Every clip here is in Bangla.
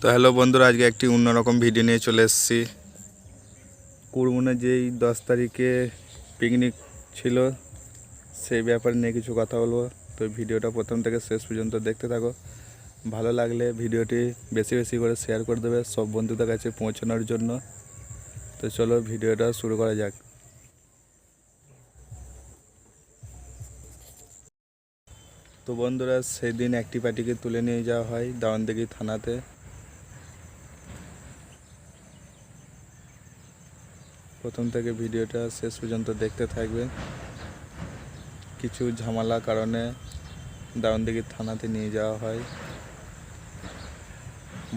তো হ্যালো বন্ধুরা, আজকে একটি অন্যরকম ভিডিও নিয়ে চলে এসেছি। কুড়মুনে যেই 10 তারিখে পিকনিক ছিল সেই ব্যাপারে নিয়ে কিছু কথা বলবো। তো ভিডিওটা প্রথম থেকে শেষ পর্যন্ত দেখতে থাকো। ভালো লাগলে ভিডিওটি বেশি বেশি করে শেয়ার করে দেবে সব বন্ধুদের কাছে পৌঁছানোর জন্য। তো চলো ভিডিওটা শুরু করা যাক। তো বন্ধুরা, সেই দিন একটি পার্টিকে তুলে নিয়ে যাওয়া হয় দাউনদিঘি থানাতে। প্রথম থেকে ভিডিওটা শেষ পর্যন্ত দেখতে থাকবে। কিছু ঝামেলার কারণে দাউনদিঘি থানাতে নিয়ে যাওয়া হয়।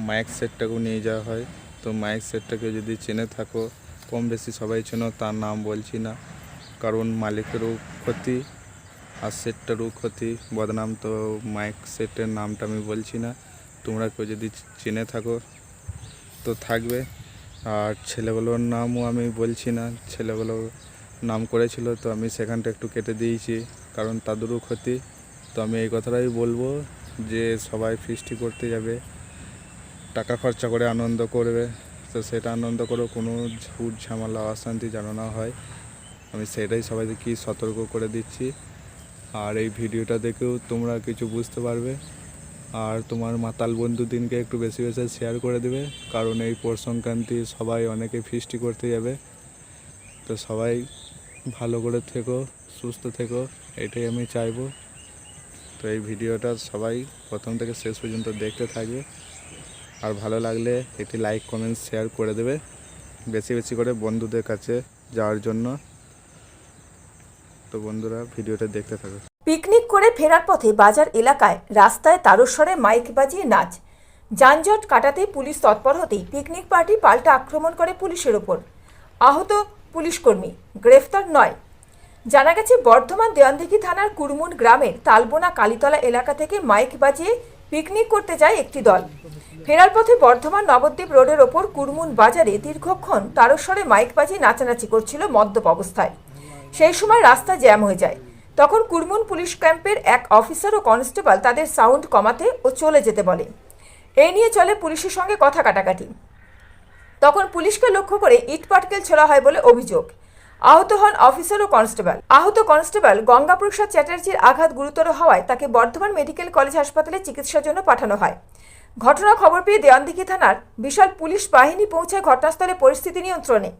মাইক সেটটাকেও নিয়ে যাওয়া হয়। তো মাইক সেটটাকে যদি চিনে থাকো, কম বেশি সবাই চেনো, তার নাম বলছি না, কারণ মালিকেরও ক্ষতি আর সেটটারও ক্ষতি, বদনাম। তো মাইক সেটের নামটা আমি বলছি না, তোমরা কেউ যদি চিনে থাকো তো থাকবে। আর ছেলেগুলোর নামও আমি বলছি না, ছেলেগুলো নাম করেছিল তো আমি সেখানটা একটু কেটে দিয়েছি, কারণ তাদেরও ক্ষতি। তো আমি এই কথাটাই বলবো যে সবাই ফিস্টি করতে যাবে, টাকা খরচা করে আনন্দ করবে, তো সেটা আনন্দ করো, কোনো ঝুট ঝামেলা অশান্তি যেন না হয়। আমি সেটাই সবাইকে সতর্ক করে দিচ্ছি। আর এই ভিডিওটা দেখেও তোমরা কিছু বুঝতে পারবে। আর তোমার মাতাল বন্ধুদিনকে একটু বেশি বেশি শেয়ার করে দেবে, কারণ এই পৌষ সংক্রান্তি সবাই অনেকে ফিস্টি করতে যাবে। তো সবাই ভালো করে থেকো, সুস্থ থেকো, এটাই আমি চাইবো। তো এই ভিডিওটা সবাই প্রথম থেকে শেষ পর্যন্ত দেখতে থাকবে। আর ভালো লাগলে একটি লাইক কমেন্ট শেয়ার করে দেবে বেশি বেশি করে বন্ধুদের কাছে যাওয়ার জন্য। তো বন্ধুরা, ভিডিওটা দেখতে থাকো। পিকনিক করে ফেরার পথে বাজার এলাকায় রাস্তায় তারস্বরে মাইক বাজিয়ে নাচ, যানজট কাটাতে পুলিশ তৎপর হতেই পিকনিক পার্টি পাল্টা আক্রমণ করে পুলিশের ওপর। আহত পুলিশকর্মী, গ্রেফতার নয়। জানা গেছে, বর্ধমান দেওয়ানদিঘি থানার কুড়মুন গ্রামের তালবোনা কালীতলা এলাকা থেকে মাইক বাজিয়ে পিকনিক করতে যায় একটি দল। ফেরার পথে বর্ধমান নবদ্বীপ রোডের ওপর কুড়মুন বাজারে দীর্ঘক্ষণ তারস্বরে মাইক বাজিয়ে নাচানাচি করছিল মদ্যপ অবস্থায়। সেই সময় রাস্তা জ্যাম হয়ে যায়। তখন কুড়মুন পুলিশ ক্যাম্পের এক অফিসার ও কনস্টেবল তাদের সাউন্ড কমাতে ও চলে যেতে বলে। এই নিয়ে চলে পুলিশের সঙ্গে কথা কাটাকাটি। তখন পুলিশকে লক্ষ্য করে ইট পাটকেল ছোড়া হয় বলে অভিযোগ। আহত হন অফিসার ও কনস্টেবল। আহত কনস্টেবল গঙ্গাপ্রসাদ চ্যাটার্জির আঘাত গুরুতর হওয়ায় তাকে বর্ধমান মেডিকেল কলেজ হাসপাতালে চিকিৎসার জন্য পাঠানো হয়। ঘটনার খবর পেয়ে দেওয়ানদিঘি থানার বিশাল পুলিশ বাহিনী পৌঁছায় ঘটনাস্থলে পরিস্থিতি নিয়ন্ত্রণে।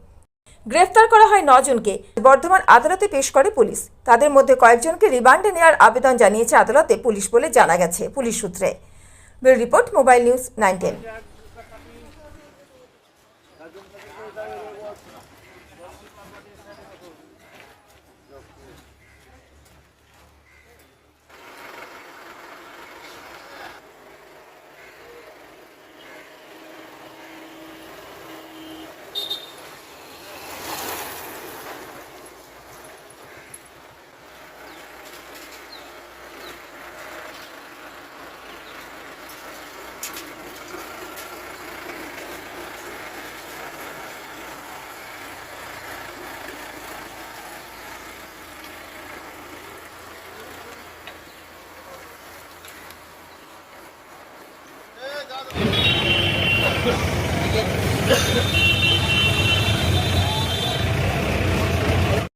গ্রেফতার করা হয় 9 জনকে। বর্ধমান আদালতে পেশ করে পুলিশ। তাদের মধ্যে কয়েকজনকে রিমান্ডে নেওয়ার আবেদন জানিয়েছে আদালতে পুলিশ বলে জানা গেছে পুলিশ সূত্রে। Bureau report, mobile news 910।